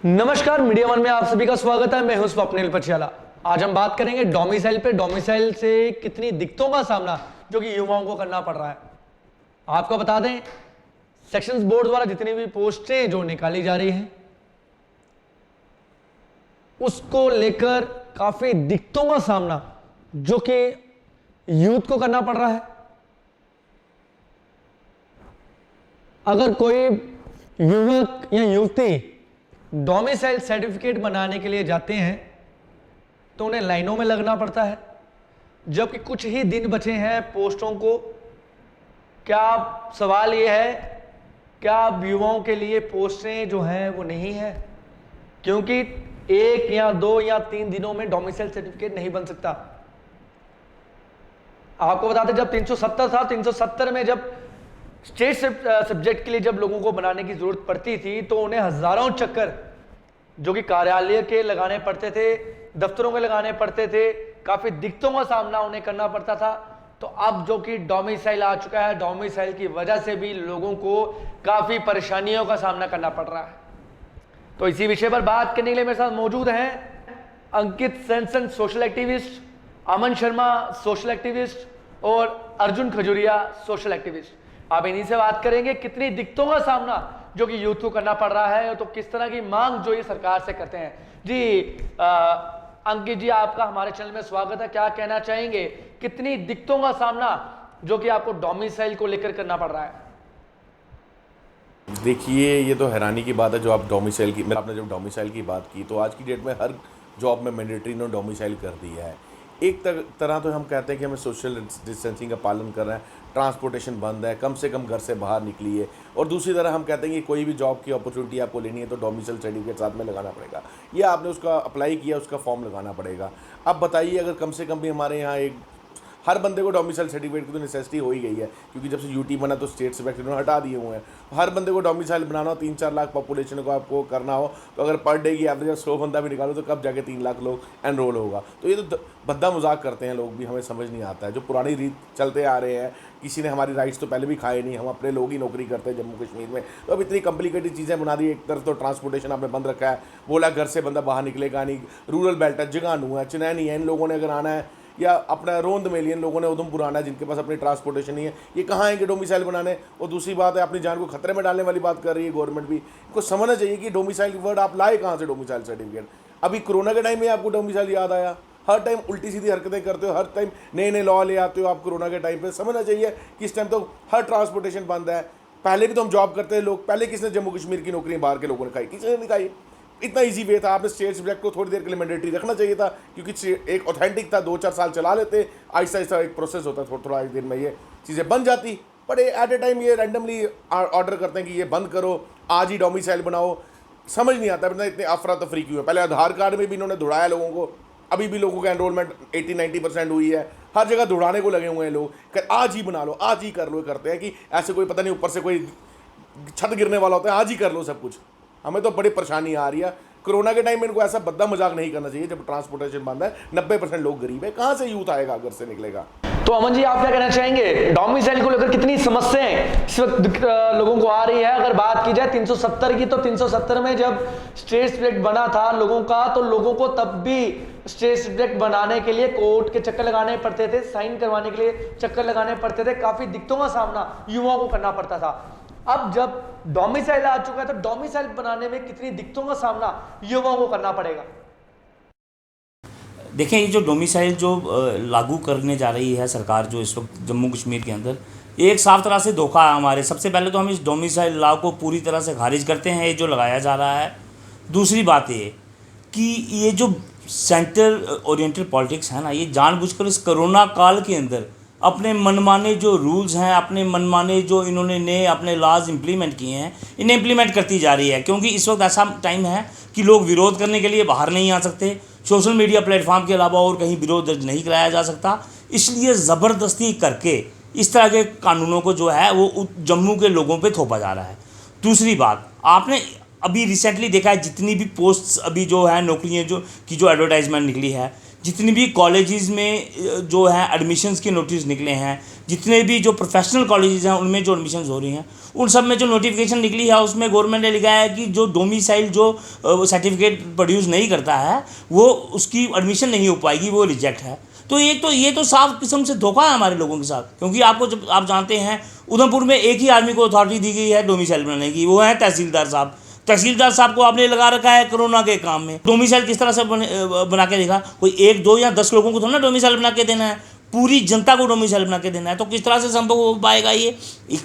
नमस्कार, media one में आप सभी का स्वागत है। मैं हूं स्वप्निल पटियाला। आज हम बात करेंगे डोमिसाइल पे। डोमिसाइल से कितनी दिक्कतों का सामना जो कि युवाओं को करना पड़ रहा है। आपको बता दें, सेक्शंस बोर्ड द्वारा जितनी भी पोस्टें जो निकाली जा रही हैं उसको लेकर काफी दिक्कतों का सामना जो कि यूथ को करना पड़ रहा है। अगर कोई युवक या युवती डोमिसाइल सर्टिफिकेट बनाने के लिए जाते हैं तो उन्हें लाइनों में लगना पड़ता है, जबकि कुछ ही दिन बचे हैं पोस्टों को। क्या सवाल यह है, क्या युवाओं के लिए पोस्टें जो हैं वो नहीं है? क्योंकि 1 या 2 या 3 दिनों में डोमिसाइल सर्टिफिकेट नहीं बन सकता। आपको बताते, जब 370 था, 370 में जब स्टेट सब्जेक्ट के लिए जब लोगों को बनाने की जरूरत पड़ती थी तो उन्हें हजारों चक्कर जो कि कार्यालय के लगाने पड़ते थे, दफ्तरों के लगाने पड़ते थे, काफी दिक्कतों का सामना उन्हें करना पड़ता था। तो अब जो कि डोमिसाइल आ चुका है, डोमिसाइल की वजह से भी लोगों को काफी परेशानियों का सामना करना पड़ रहा है। तो इसी विषय पर बात करने के लिए मेरे साथ मौजूद हैं अंकित सेंसन, सोशल एक्टिविस्ट, अमन शर्मा, सोशल एक्टिविस्ट, और अर्जुन खजुरिया, सोशल एक्टिविस्ट। आप इन्हीं से बात करेंगे कितनी दिक्कतों का सामना जो कि यूथ को करना पड़ रहा है, तो किस तरह की मांग जो ये सरकार से करते हैं। जी अंकित जी, आपका हमारे चैनल में स्वागत है। क्या कहना चाहेंगे, कितनी दिक्कतों का सामना जो कि आपको डोमिसाइल को लेकर करना पड़ रहा है? देखिए, ये तो हैरानी की बात है जो आप डोमिसाइल की, आपने जब डोमिसाइल की बात की तो आज की डेट में हर जॉब में मैंडेटरी ने डोमिसाइल कर दिया है। एक तरह तो हम कहते हैं कि हमें सोशल डिस्टेंसिंग का पालन कर रहे हैं, ट्रांसपोर्टेशन बंद है, कम से कम घर से बाहर निकलिए, और दूसरी तरह हम कहते हैं कि कोई भी जॉब की अपॉर्चुनिटी आपको लेनी है तो डोमिसाइल सर्टिफिकेट साथ में लगाना पड़ेगा, या आपने उसका अप्लाई किया, उसका फॉर्म लगाना पड़ेगा। अब बताइए, अगर कम से कम भी हमारे यहाँ एक हर बंदे को डोमिसाइल सर्टिफिकेट की तो नेसेसिटी हो ही गई है, क्योंकि जब से यूटी बना तो स्टेट सब्जेक्ट इन्होंने हटा दिए हुए हैं। हर बंदे को डोमिसाइल बनाना हो, 3-4 लाख पॉपुलेशन को आपको करना हो, तो अगर पर डे की एवरेज 100 बंदा भी निकालो तो कब जाके 3 लाख लोग एनरोल होगा। तो ये तो भद्दा मजाक करते हैं लोग भी, हमें समझ नहीं आता है। जो पुरानी रीत चलते आ रहे हैं, किसी ने हमारी राइट्स तो पहले भी खाए नहीं, हम अपने लोग ही नौकरी करते हैं जम्मू कश्मीर में, तो अब इतनी कॉम्प्लिकेटेड चीज़ें बना दी। एक तरफ तो ट्रांसपोर्टेशन आपने बंद रखा है, बोला घर से बंदा बाहर निकलेगा नहीं। रूरल बेल्ट है, जगानू है, चनैनी है, इन लोगों ने अगर आना है, या अपना रोंद में लिए इन लोगों ने उधमपुर आना है जिनके पास अपनी ट्रांसपोर्टेशन नहीं है, ये कहाँ आएंगे डोमिसाइल बनाने? और दूसरी बात है, अपनी जान को खतरे में डालने वाली बात कर रही है गवर्नमेंट भी। इनको समझना चाहिए कि डोमिसाइल वर्ड आप लाए कहाँ से, डोमिसाइल सर्टिफिकेट। अभी कोरोना के टाइम में आपको डोमिसाइल याद आया? हर टाइम उल्टी सीधी हरकतें करते हो, हर टाइम नए नए लॉ ले आते हो आप कोरोना के टाइम पे। समझना चाहिए कि इस टाइम तो हर ट्रांसपोर्टेशन बंद है। पहले भी तो हम जॉब करते हैं लोग, पहले किसने जम्मू कश्मीर की नौकरी बाहर के लोगों ने खाई? किसी ने नहीं खाई। इतना इजी वे था, आपने स्टेट सब्जेक्ट को थोड़ी देर के लिए मैंडेटरी रखना चाहिए था, क्योंकि एक ऑथेंटिक था। 2-4 साल चला लेते, आहिस्ता आहिस्ता एक प्रोसेस होता, थोड़ा एक दिन में ये चीज़ें बन जाती। बट एट ए टाइम ये रैंडमली ऑर्डर करते हैं कि ये बंद करो, आज ही डोमिसाइल बनाओ। समझ नहीं आता है इतने अफरा तफरी क्यों है। पहले आधार कार्ड में भी इन्होंने दौड़ाया लोगों को, अभी भी लोगों का एनरोलमेंट 80-90% हुई है। हर जगह दौड़ाने को लगे हुए हैं लोग, आज ही बना लो, आज ही कर लो। करते हैं कि ऐसे कोई पता नहीं ऊपर से कोई छत गिरने वाला होता है, आज ही कर लो सब कुछ। हमें तो बड़ी परेशानी आ रही है। कोरोना के टाइम में इनको ऐसा बद्दा मजाक नहीं करना चाहिए जब ट्रांसपोर्टेशन बंद है, 90% लोग गरीब है, कहाँ से यूथ आएगा, घर से निकलेगा? तो अमन जी, आप क्या कहना चाहेंगे, डोमिसाइल को लेकर कितनी समस्याएं इस वक्त लोगों को आ रही है? अगर बात की जाए 370 की, तो 370 में जब स्टेट सब्जेक्ट बना था लोगों का, तो लोगों को तब भी स्टेट सब्जेक्ट बनाने के लिए कोर्ट के चक्कर लगाने पड़ते थे, साइन करवाने के लिए चक्कर लगाने पड़ते थे, काफी दिक्कतों का सामना युवाओं को करना पड़ता था। अब जब डोमिसाइल आ चुका है तो डोमिसाइल बनाने में कितनी दिक्कतों का सामना युवाओं को करना पड़ेगा? देखें, ये जो डोमिसाइल जो लागू करने जा रही है सरकार जो इस वक्त जम्मू कश्मीर के अंदर, एक साफ तरह से धोखा है हमारे। सबसे पहले तो हम इस डोमिसाइल लॉ को पूरी तरह से खारिज करते हैं, ये जो लगाया जा रहा है। दूसरी बात ये कि ये जो सेंटर ओरिएंटेड पॉलिटिक्स है ना, ये जानबूझकर इस कोरोना काल के अंदर अपने मनमाने जो रूल्स हैं, अपने मनमाने जो इन्होंने नए अपने लॉज इम्प्लीमेंट किए हैं, इन्हें इम्प्लीमेंट करती जा रही है। क्योंकि इस वक्त ऐसा टाइम है कि लोग विरोध करने के लिए बाहर नहीं आ सकते, सोशल मीडिया प्लेटफॉर्म के अलावा और कहीं विरोध दर्ज नहीं कराया जा सकता, इसलिए ज़बरदस्ती करके इस तरह के कानूनों को जो है वो जम्मू के लोगों पे थोपा जा रहा है। दूसरी बात, आपने अभी रिसेंटली देखा है जितनी भी पोस्ट्स अभी जो है नौकरियाँ जो एडवर्टाइजमेंट निकली है, जितनी भी कॉलेजेस में जो है एडमिशन्स के नोटिस निकले हैं, जितने भी जो प्रोफेशनल कॉलेजेस हैं उनमें जो एडमिशन्स हो रही हैं, उन सब में जो नोटिफिकेशन निकली है उसमें गवर्नमेंट ने लिखा है कि जो डोमिसाइल जो सर्टिफिकेट प्रोड्यूस नहीं करता है वो उसकी एडमिशन नहीं हो पाएगी, वो रिजेक्ट है। तो ये तो साफ किस्म से धोखा है हमारे लोगों के साथ, क्योंकि आपको जब आप जानते हैं उधमपुर में एक ही आदमी को अथॉरिटी दी गई है डोमिसाइल बनाने की, वो है तहसीलदार साहब। तहसीलदार साहब को आपने लगा रखा है कोरोना के काम में। डोमिसाइल किस तरह से बना के देखा? कोई 1, 2 या 10 लोगों को थोड़ा ना डोमिसाइल बना के देना है, पूरी जनता को डोमिसाइल बना के देना है। तो किस तरह से संभव हो पाएगा ये?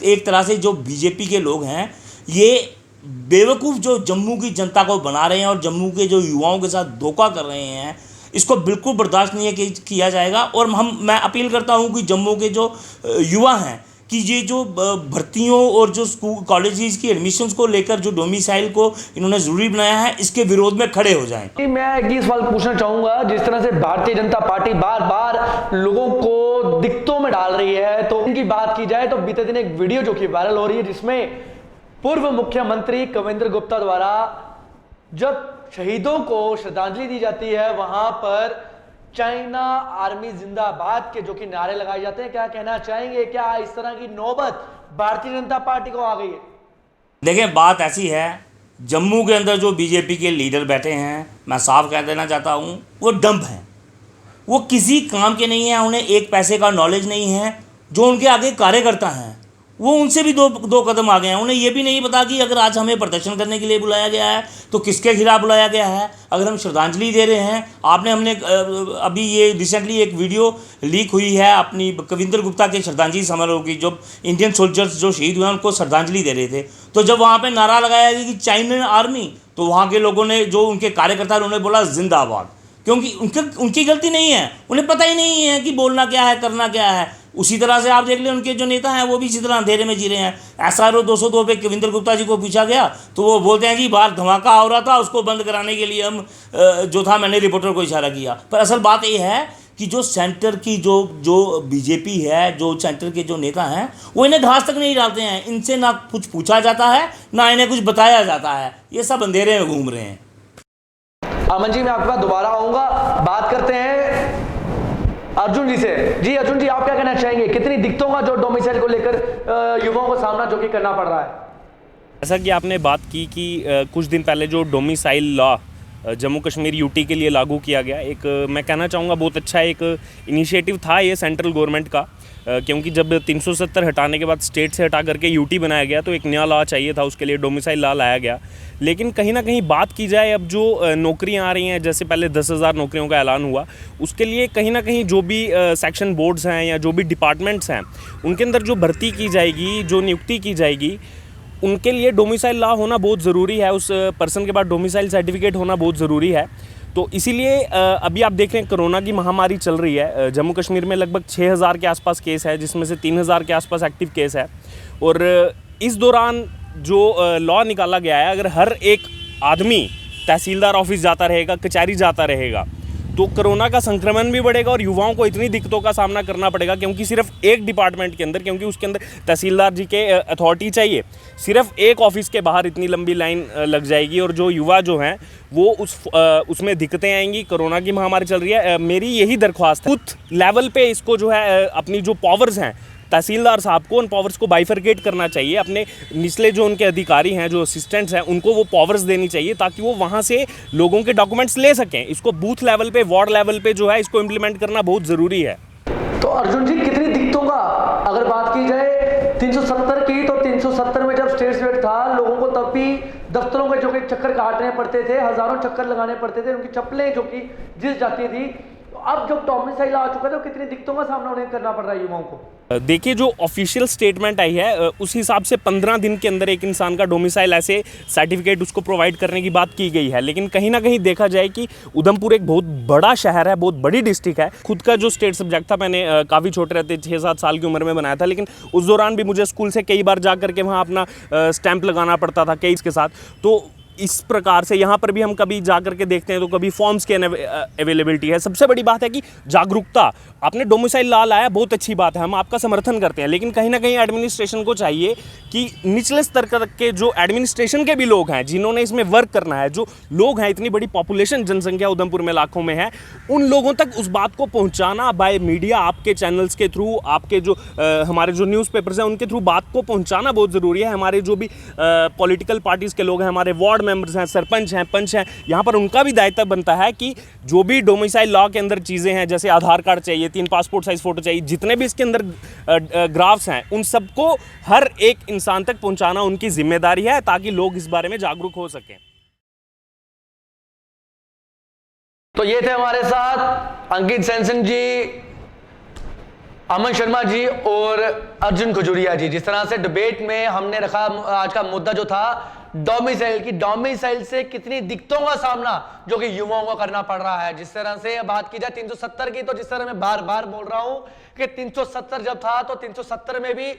एक तरह से जो बीजेपी के लोग हैं ये बेवकूफ़ जो जम्मू की जनता को बना रहे हैं और जम्मू के जो युवाओं के साथ धोखा कर रहे हैं, इसको बिल्कुल बर्दाश्त नहीं है कि किया जाएगा। और मैं अपील करता हूँ कि जम्मू के जो युवा हैं कि ये जो भर्तियों और जो स्कूल कॉलेजेस की एडमिशन्स को लेकर जो डोमिसाइल को इन्होंने ज़रूरी बनाया है, इसके विरोध में खड़े हो जाएं। मैं एक ही सवाल पूछना चाहूंगा, जिस तरह से भारतीय जनता पार्टी बार बार लोगों को दिक्कतों में डाल रही है, तो इनकी बात की जाए तो बीते दिन एक वीडियो जो कि वायरल हो रही है जिसमें पूर्व मुख्यमंत्री कविंद्र गुप्ता द्वारा जब शहीदों को श्रद्धांजलि दी जाती है वहां पर चाइना आर्मी जिंदाबाद के जो कि नारे लगाए जाते हैं। क्या कहना चाहेंगे, क्या इस तरह की नौबत भारतीय जनता पार्टी को आ गई है? देखें, बात ऐसी है, जम्मू के अंदर जो बीजेपी के लीडर बैठे हैं, मैं साफ कह देना चाहता हूँ, वो डंप हैं, वो किसी काम के नहीं हैं, उन्हें एक पैसे का नॉलेज नहीं है। जो उनके आगे कार्यकर्ता हैं वो उनसे भी दो कदम आगे हैं। उन्हें ये भी नहीं पता कि अगर आज हमें प्रदर्शन करने के लिए बुलाया गया है तो किसके खिलाफ बुलाया गया है। अगर हम श्रद्धांजलि दे रहे हैं, हमने अभी ये रिसेंटली एक वीडियो लीक हुई है अपनी कविंद्र गुप्ता के श्रद्धांजलि समारोह की, जो इंडियन सोल्जर्स जो शहीद हुए उनको श्रद्धांजलि दे रहे थे। तो जब वहाँ पर नारा लगाया गया कि चाइना आर्मी, तो वहाँ के लोगों ने, जो उनके कार्यकर्ता, उन्होंने बोला जिंदाबाद, क्योंकि उनकी गलती नहीं है, उन्हें पता ही नहीं है कि बोलना क्या है, करना क्या है। उसी तरह से आप देख लें उनके जो नेता हैं वो भी इसी तरह अंधेरे में जी रहे हैं। SRO 202 पे कविंद्र गुप्ता जी को पूछा गया तो वो बोलते हैं कि बाहर धमाका हो रहा था, उसको बंद कराने के लिए हम जो था, मैंने रिपोर्टर को इशारा किया। पर असल बात ये है कि जो सेंटर की जो बीजेपी है, जो सेंटर के जो नेता हैं, वो इन्हें घास तक नहीं डालते हैं। इनसे ना कुछ पूछा जाता है, ना इन्हें कुछ बताया जाता है। ये सब अंधेरे में घूम रहे हैं। अमन जी, मैं आपके पास दोबारा आऊंगा। बात करते हैं अर्जुन जी से। जी अर्जुन जी, आप क्या कहना चाहेंगे, कितनी दिक्कतों का जो डोमिसाइल को लेकर युवाओं को सामना जो कि करना पड़ रहा है? जैसा कि आपने बात की कि कुछ दिन पहले जो domicile law Jammu Kashmir UT के लिए लागू किया गया, एक मैं कहना चाहूँगा बहुत अच्छा एक इनिशिएटिव था ये सेंट्रल गवर्नमेंट का, क्योंकि जब 370 हटाने के बाद स्टेट से हटा करके यूटी बनाया गया तो एक नया लॉ चाहिए था, उसके लिए डोमिसाइल लॉ लाया गया। लेकिन कहीं ना कहीं बात की जाए, अब जो नौकरियां आ रही हैं, जैसे पहले 10,000 नौकरियों का ऐलान हुआ, उसके लिए कहीं ना कहीं जो भी सेक्शन बोर्ड्स हैं या जो भी डिपार्टमेंट्स हैं, उनके अंदर जो भर्ती की जाएगी, जो नियुक्ति की जाएगी, उनके लिए डोमिसाइल लॉ होना बहुत ज़रूरी है। उस पर्सन के पास डोमिसाइल सर्टिफिकेट होना बहुत ज़रूरी है। तो इसीलिए अभी आप देख रहे हैं कोरोना की महामारी चल रही है। जम्मू कश्मीर में लगभग 6,000 के आसपास केस है, जिसमें से 3,000 के आसपास एक्टिव केस है। और इस दौरान जो लॉ निकाला गया है, अगर हर एक आदमी तहसीलदार ऑफिस जाता रहेगा, कचहरी जाता रहेगा, तो कोरोना का संक्रमण भी बढ़ेगा और युवाओं को इतनी दिक्कतों का सामना करना पड़ेगा, क्योंकि सिर्फ एक डिपार्टमेंट के अंदर, क्योंकि उसके अंदर तहसीलदार जी के अथॉरिटी चाहिए, सिर्फ एक ऑफिस के बाहर इतनी लंबी लाइन लग जाएगी और जो युवा जो हैं वो उसमें दिक्कतें आएंगी। कोरोना की महामारी चल रही है। मेरी यही दरख्वास्त है, बूथ लेवल पे इसको जो है अपनी जो पावर्स हैं तहसीलदार साहब को, उन पावर्स को बाइफरकेट करना चाहिए। अपने निचले जो उनके अधिकारी हैं, जो असिस्टेंट्स हैं, उनको वो पावर्स देनी चाहिए ताकि वो वहाँ से लोगों के डॉक्यूमेंट्स ले सकें। इसको बूथ लेवल पे, वार्ड लेवल पे जो है इसको इम्प्लीमेंट करना बहुत ज़रूरी है। तो अर्जुन जी, कितनी दिक्कतों का अगर बात की जाए 370 की, तो 370 में जब स्टेट स्वेट था, लोगों को तब भी दफ्तरों के जो कि चक्कर काटने पड़ते थे, हजारों चक्कर लगाने पड़ते थे, उनकी चप्पलें जो कि जिस जाती थी। तो अब जब डोमिसाइल आ चुका है तो कितनी दिक्कतों का सामना उन्हें करना पड़ रहा है युवाओं को? देखिए, जो ऑफिशियल स्टेटमेंट आई है उस हिसाब से 15 दिन के अंदर एक इंसान का डोमिसाइल ऐसे सर्टिफिकेट उसको प्रोवाइड करने की बात की गई है। लेकिन कहीं ना कहीं देखा जाए कि उधमपुर एक बहुत बड़ा शहर है, बहुत बड़ी डिस्ट्रिक्ट है। खुद का जो स्टेट सब्जेक्ट था, मैंने काफ़ी छोटे रहते 6-7 साल की उम्र में बनाया था, लेकिन उस दौरान भी मुझे स्कूल से कई बार जा करके वहाँ अपना स्टैंप लगाना पड़ता था केस के साथ। तो इस प्रकार से यहाँ पर भी हम कभी जा करके देखते हैं तो कभी फॉर्म्स की अवेलेबिलिटी है। सबसे बड़ी बात है कि जागरूकता, आपने डोमिसाइल लॉ लाया, बहुत अच्छी बात है, हम आपका समर्थन करते हैं, लेकिन कहीं ना कहीं एडमिनिस्ट्रेशन को चाहिए कि निचले स्तर के जो एडमिनिस्ट्रेशन के भी लोग हैं जिन्होंने इसमें वर्क करना है, जो लोग हैं, इतनी बड़ी पॉपुलेशन जनसंख्या उधमपुर में लाखों में है, उन लोगों तक उस बात को पहुँचाना बाय मीडिया, आपके चैनल्स के थ्रू, आपके जो हमारे जो न्यूज़पेपर्स हैं उनके थ्रू बात को पहुँचाना बहुत ज़रूरी है। हमारे जो भी पॉलिटिकल पार्टीज़ के लोग हैं, हमारे वार्ड मेंबर्स हैं, सरपंच हैं, पंच हैं, यहाँ पर उनका भी दायित्व बनता है कि जो भी डोमिसाइल लॉ के अंदर चीज़ें हैं, जैसे आधार कार्ड चाहिए, 3 पासपोर्ट साइज फ़ोटो चाहिए, जितने भी इसके अंदर ग्राफ्स हैं, उन सबको हर एक इंसान तक पहुँचाना उनकी जिम्मेदारी है, ताकि लोग इस बारे में जागरूक हो सकें। तो ये थे हमारे साथ अंकित सेनसन जी, अमन शर्मा जी और अर्जुन खजूरिया जी। जिस तरह से डिबेट में हमने रखा, आज का मुद्दा जो था डोमिसाइल की, डोमिसाइल से कितनी दिक्कतों का सामना जो कि युवाओं को करना पड़ रहा है। जिस तरह से बात की जाए 370 की, तो जिस तरह मैं बार बार बोल रहा हूं कि 370 जब था तो 370 में भी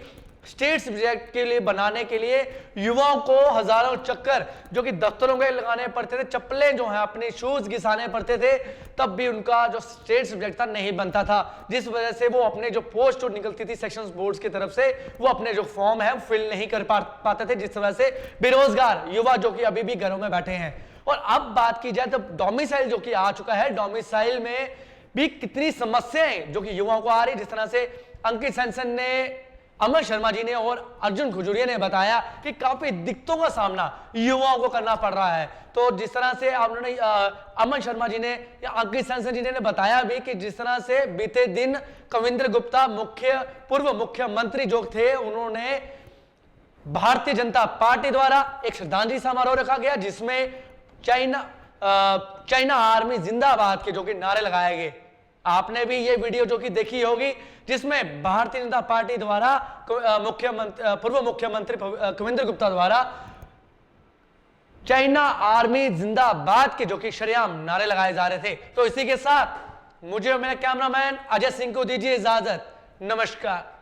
स्टेट सब्जेक्ट के लिए बनाने के लिए युवाओं को हजारों चक्कर जो कि दफ्तरों के लगाने पड़ते थे, चप्पलें जो हैं अपने शूज घिसाने पड़ते थे, तब भी उनका जो स्टेट सब्जेक्ट था नहीं बनता था, जिस वजह से वो अपने जो पोस्ट निकलती थी सेक्शंस बोर्ड्स की तरफ से, वो अपने जो फॉर्म है फिल नहीं कर पाते थे, जिस तरह से बेरोजगार युवा जो कि अभी भी घरों में बैठे हैं। और अब बात की जाए तो डोमिसाइल जो कि आ चुका है, डोमिसाइल में भी कितनी समस्याएं जो कि युवाओं को आ रही। जिस तरह से अंकित सेनसन ने, अमन शर्मा जी ने और अर्जुन खजूरिया ने बताया कि काफी दिक्कतों का सामना युवाओं को करना पड़ रहा है। तो जिस तरह से आपने अमन शर्मा जी ने या अंकित सेनसन जी ने बताया भी कि जिस तरह से बीते दिन कविंद्र गुप्ता पूर्व मुख्यमंत्री जो थे, उन्होंने भारतीय जनता पार्टी द्वारा एक श्रद्धांजलि समारोह रखा गया, जिसमें चाइना आर्मी जिंदाबाद के जो कि नारे लगाए गए। आपने भी ये वीडियो जो कि देखी होगी, जिसमें भारतीय जनता पार्टी द्वारा पूर्व मुख्यमंत्री कविंद्र गुप्ता द्वारा चाइना आर्मी जिंदाबाद के जो कि शरेआम नारे लगाए जा रहे थे। तो इसी के साथ मुझे और मेरे कैमरामैन अजय सिंह को दीजिए इजाजत। नमस्कार।